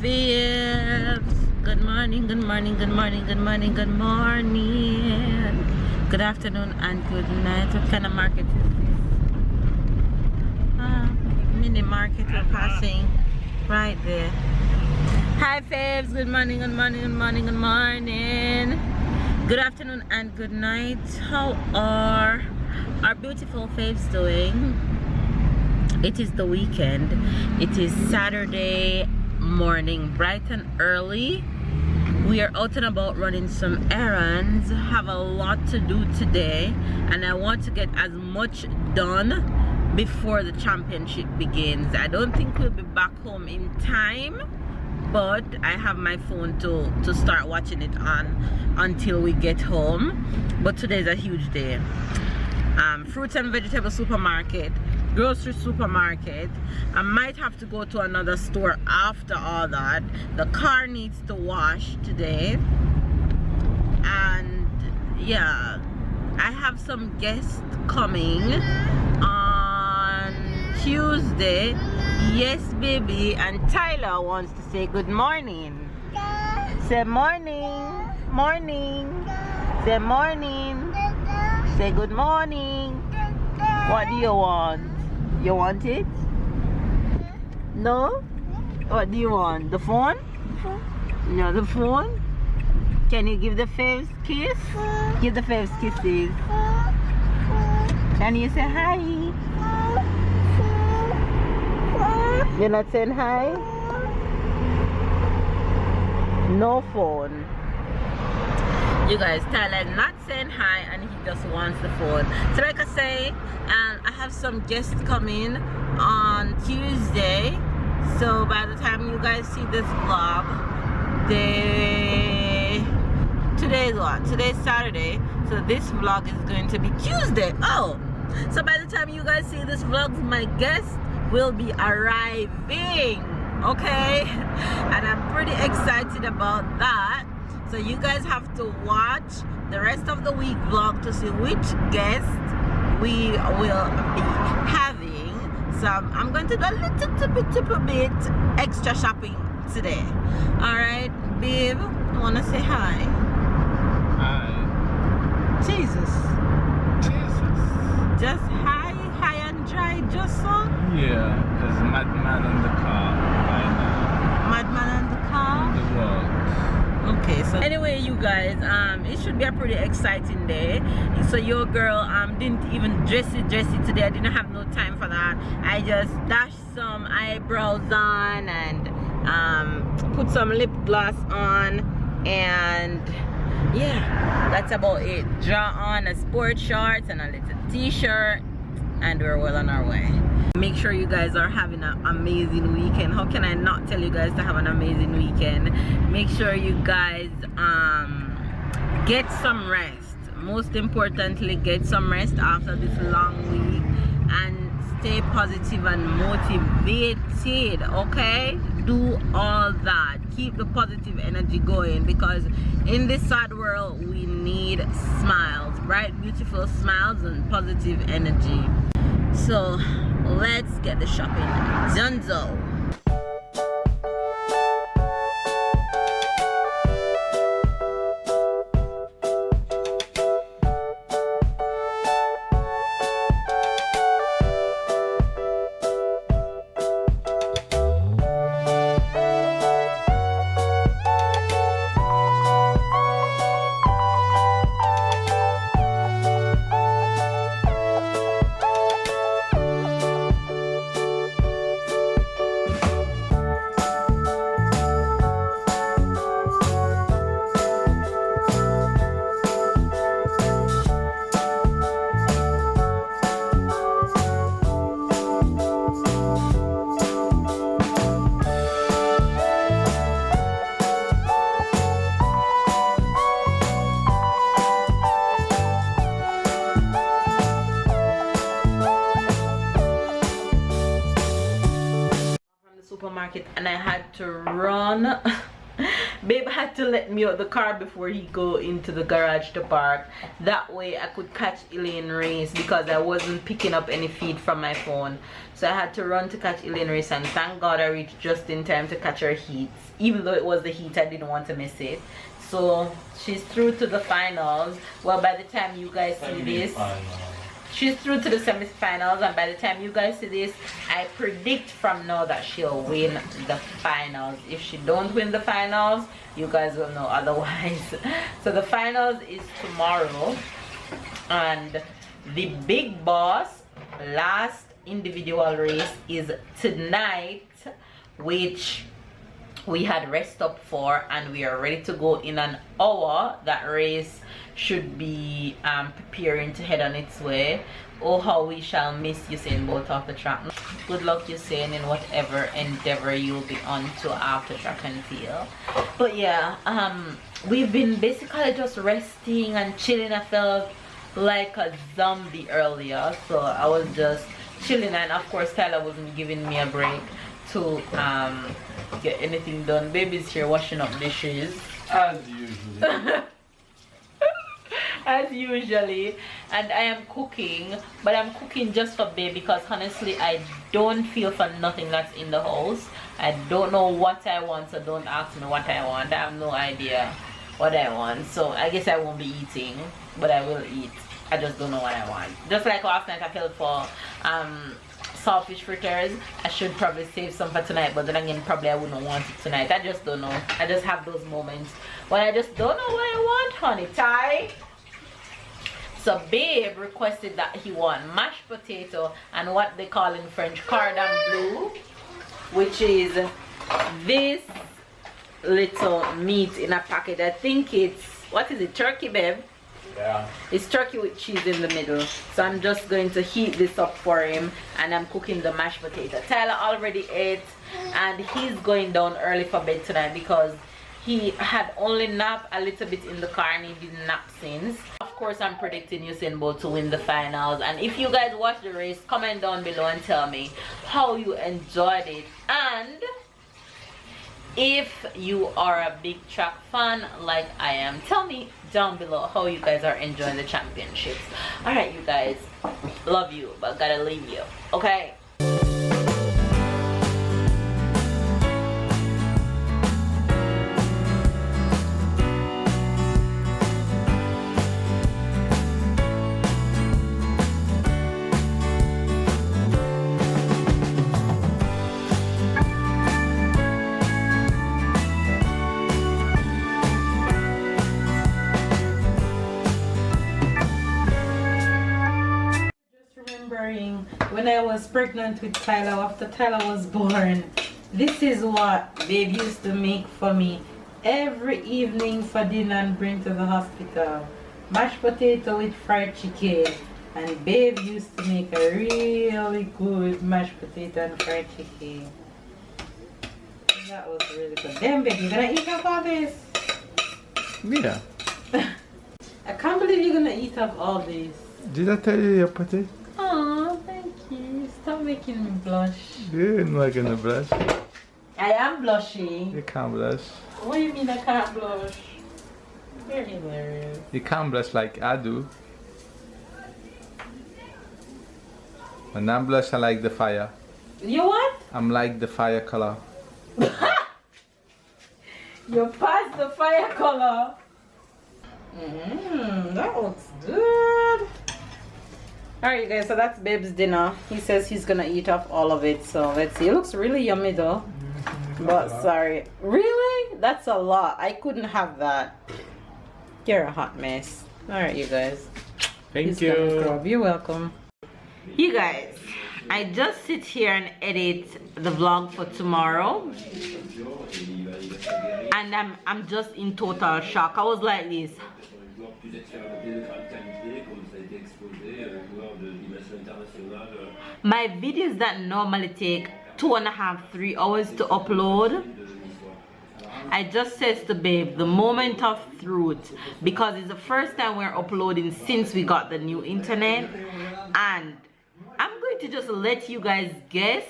Delaveaus. Good morning, good morning, good morning, good morning, good morning. Good afternoon and good night. What kind of market is this? Mini market we're passing right there. Hi faves, good morning, good morning, good morning, good morning. Good afternoon and good night. How are our beautiful faves doing? It is the weekend. It is Saturday morning, bright and early. We are out and about running some errands. Have a lot to do today, and I want to get as much done before the championship begins. I don't think we'll be back home in time, but I have my phone to start watching it on until we get home. But today is a huge day. Fruits and vegetable supermarket, grocery supermarket. I might have to go to another store after all that. The car needs to wash today, and yeah, I have some guests coming on Tuesday. Yes baby, and Tyler wants to say good morning. Say morning, morning. Say morning. Say good morning. What do you want? You want it? No? What do you want? The phone? No, the phone? Can you give the faves kiss? Give the faves kisses. Can you say hi? You're not saying hi? No phone. You guys, Tyler's not saying hi and he just wants the phone. So like I say, I have some guests coming on Tuesday. So by the time you guys see this vlog, today's what? Today's Saturday. So this vlog is going to be Tuesday. Oh, so by the time you guys see this vlog, my guests will be arriving. Okay, and I'm pretty excited about that. So you guys have to watch the rest of the week vlog to see which guest we will be having. So I'm going to do a little bit extra shopping today. Alright, babe, I want to say hi. Hi. Jesus. Just hi and dry, just so? Yeah, because madman on the car right now. Madman on the car? The world. Okay, so anyway you guys, it should be a pretty exciting day. So your girl didn't even dress it today. I didn't have no time for that. I just dashed some eyebrows on and put some lip gloss on, and yeah, that's about it. Draw on a sport shorts and a little t-shirt, and we're well on our way. Make sure you guys are having an amazing weekend. How can I not tell you guys to have an amazing weekend? Make sure you guys get some rest. Most importantly, get some rest after this long week, and stay positive and motivated. Okay, do all that. Keep the positive energy going, because in this sad world we need smiles, bright beautiful smiles and positive energy. So let's get the shopping done. Supermarket, and I had to run Babe had to let me out the car before he go into the garage to park. That way I could catch Elaine race because I wasn't picking up any feed from my phone. So I had to run to catch Elaine race, and thank God I reached just in time to catch her heat. Even though it was the heat, I didn't want to miss it. So she's through to the finals. Well, by the time you guys see this, she's through to the semi-finals, and by the time you guys see this, I predict from now that she'll win the finals. If she don't win the finals, you guys will know otherwise. So the finals is tomorrow, and the big boss last individual race is tonight, which we had rest up for, and we are ready to go in an hour. That race should be preparing to head on its way. Oh, how we shall miss Usain both off the track. Good luck, Usain, in whatever endeavor you'll be on to after track and field. But yeah, we've been basically just resting and chilling. I felt like a zombie earlier, so I was just chilling, and of course Tyler wasn't giving me a break to get anything done. Baby's here washing up dishes As usual. as usually, and I am cooking, but I'm cooking just for babe because honestly I don't feel for nothing that's in the house. I don't know what I want, so don't ask me what I want. I have no idea what I want, so I guess I won't be eating, but I will eat. I just don't know what I want. Just like last night I felt for saltfish fritters. I should probably save some for tonight, but then again probably I wouldn't want it tonight. I just don't know. I just have those moments when I just don't know what I want, honey. Ty. So babe requested that he want mashed potato and what they call in French cordon bleu, which is this little meat in a packet. I think it's, what is it, turkey, babe? Yeah. It's turkey with cheese in the middle. So I'm just going to heat this up for him, and I'm cooking the mashed potato. Tyler already ate, and he's going down early for bed tonight because he had only napped a little bit in the car and he didn't nap since. Of course, I'm predicting Usain Bolt to win the finals, and if you guys watch the race, comment down below and tell me how you enjoyed it, and if you are a big track fan like I am, tell me down below how you guys are enjoying the championships. All right, you guys, love you, but gotta leave you, okay? When I was pregnant with Tyler, after Tyler was born, this is what babe used to make for me every evening for dinner and bring to the hospital. Mashed potato with fried chicken, and babe used to make a really good mashed potato and fried chicken. That was really good. Damn babe, you gonna eat up all this? Yeah. I can't believe you're gonna eat up all this. Did I tell you your potato? Oh, thank you. Stop making me blush. You're not gonna blush. I am blushing. You can't blush. What do you mean I can't blush? You're hilarious. You can't blush like I do. When I blush, I like the fire. You what? I'm like the fire color. You're past the fire color. That looks good. Alright you guys, so that's babe's dinner. He says he's gonna eat off all of it, so let's see. It looks really yummy though. But sorry. Really? That's a lot. I couldn't have that. You're a hot mess. Alright you guys. Thank you. You're welcome. You guys, I just sit here and edit the vlog for tomorrow, and I'm just in total shock. I was like this. My videos that normally take 2.5 to 3 hours to upload, I just says to babe, the moment of truth, because it's the first time we're uploading since we got the new internet, and I'm going to just let you guys guess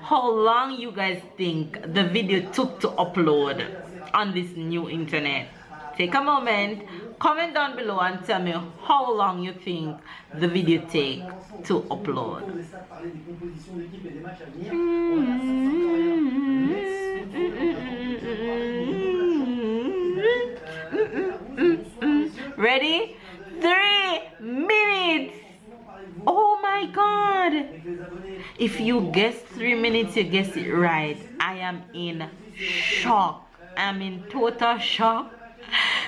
how long you guys think the video took to upload on this new internet. Take a moment, comment down below and tell me how long you think the video take to upload. Ready? 3 minutes. Oh my god. If you guess 3 minutes, you guess it right. I am in shock. I'm in total shock.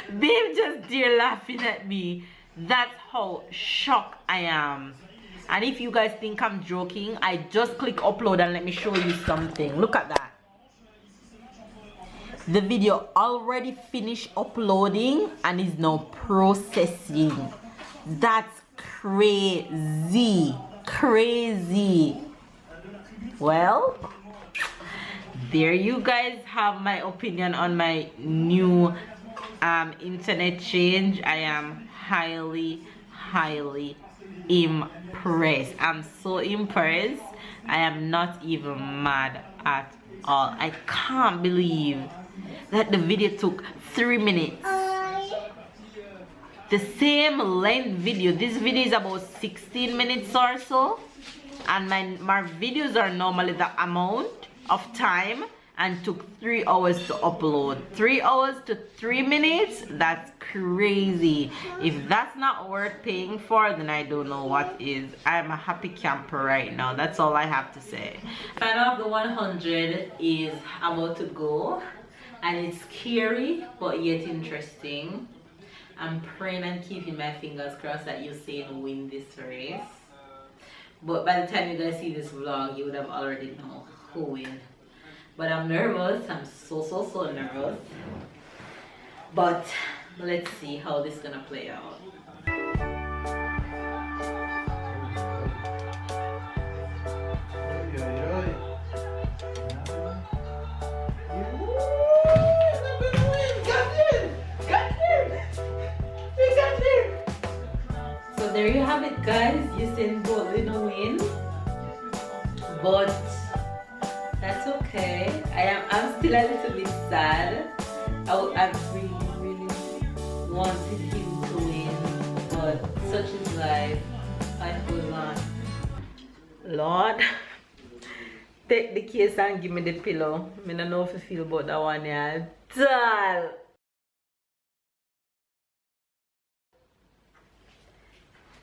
Babe just there laughing at me. That's how shocked I am. And if you guys think I'm joking, I just click upload and let me show you something. Look at that. The video already finished uploading and is now processing. That's crazy. Crazy. Well, there you guys have my opinion on my new internet change. I am highly impressed. I'm so impressed. I am not even mad at all. I can't believe that the video took 3 minutes. The same length video. This video is about 16 minutes or so, and my videos are normally the amount of time and took 3 hours to upload. 3 hours to 3 minutes? That's crazy. If that's not worth paying for, then I don't know what is. I'm a happy camper right now. That's all I have to say. Final of the 100 is about to go, and it's scary but yet interesting. I'm praying and keeping my fingers crossed that Usain win this race. But by the time you guys see this vlog, you would have already known who win. But I'm nervous. I'm so nervous. But let's see how this is gonna play out. So there you have it, guys. Usain Bolt didn't win, but that's okay. I'm still a little bit sad. I really wanted him to win, but such is life. Life goes on. Lord, take the case and give me the pillow. I don't know if I feel about that one at all.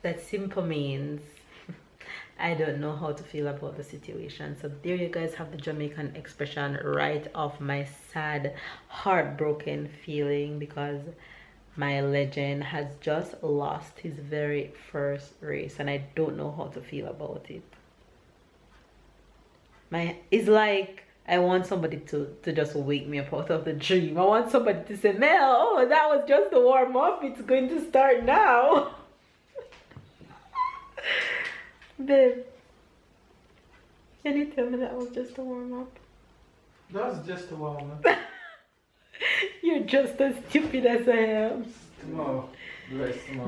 That simple means I don't know how to feel about the situation. So there you guys have the Jamaican expression right off my sad, heartbroken feeling, because my legend has just lost his very first race and I don't know how to feel about it. It's like I want somebody to just wake me up out of the dream. I want somebody to say, Mel, oh, that was just the warm up. It's going to start now. Babe, can you tell me that was just a warm-up? That was just a warm-up. You're just as stupid as I am. Tomorrow.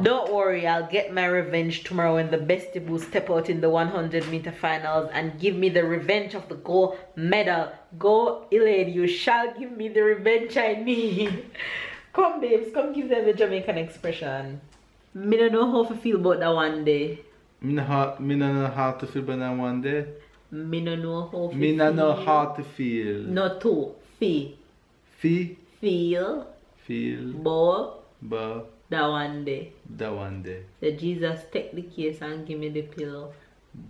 Don't worry, I'll get my revenge tomorrow when the Delaveaus step out in the 100-meter finals and give me the revenge of the gold medal. Go, Elaine, you shall give me the revenge I need. Come, babes, come give them the Jamaican expression. Me don't know how to feel about that one day. Me no know how to feel about that one day. Me no know how to feel. Me no know how to feel. No to feel. Feel. But that one day. That one day. So Jesus, take the case and give me the pillow.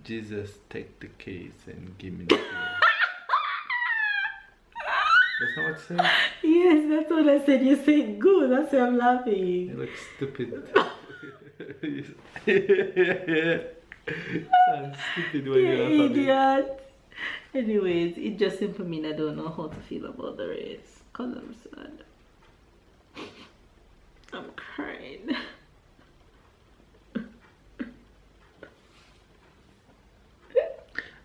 Jesus, take the case and give me the pillow. That's not what you said? Yes, that's what I said. You said good. That's why I'm laughing. You look stupid. Sounds stupid when you're idiot. Anyways, it just simply means I don't know how to feel about the race. Cause I'm sad. I'm crying.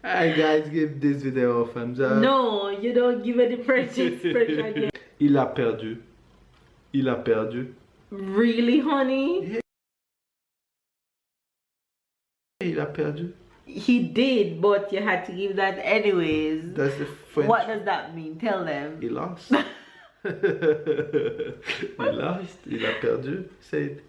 Alright guys, give this video a thumbs up. No, you don't give any French expression yet. Il a perdu. Il a perdu. Really, honey? Yeah. Il a perdu. He did, but you had to give that anyways. That's the French. What does that mean? Tell them. Il lost. Il lost. Il a perdu. Say it.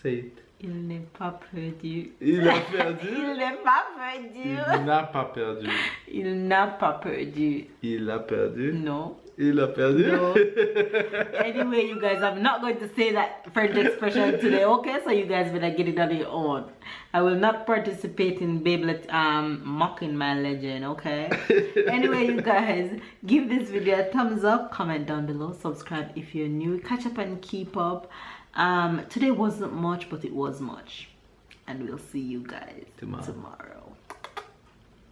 Say it. Il n'est pas perdu. Il a perdu. Il n'est pas perdu. Il n'a pas perdu. Il n'a pas perdu. Il a perdu. No. Il a perdu. No. Anyway, you guys, I'm not going to say that French expression today, okay? So you guys better get it on your own. I will not participate in Beyblade mocking my legend, okay? Anyway, you guys, give this video a thumbs up, comment down below, subscribe if you're new, catch up and keep up. Today wasn't much, but it was much. And we'll see you guys tomorrow.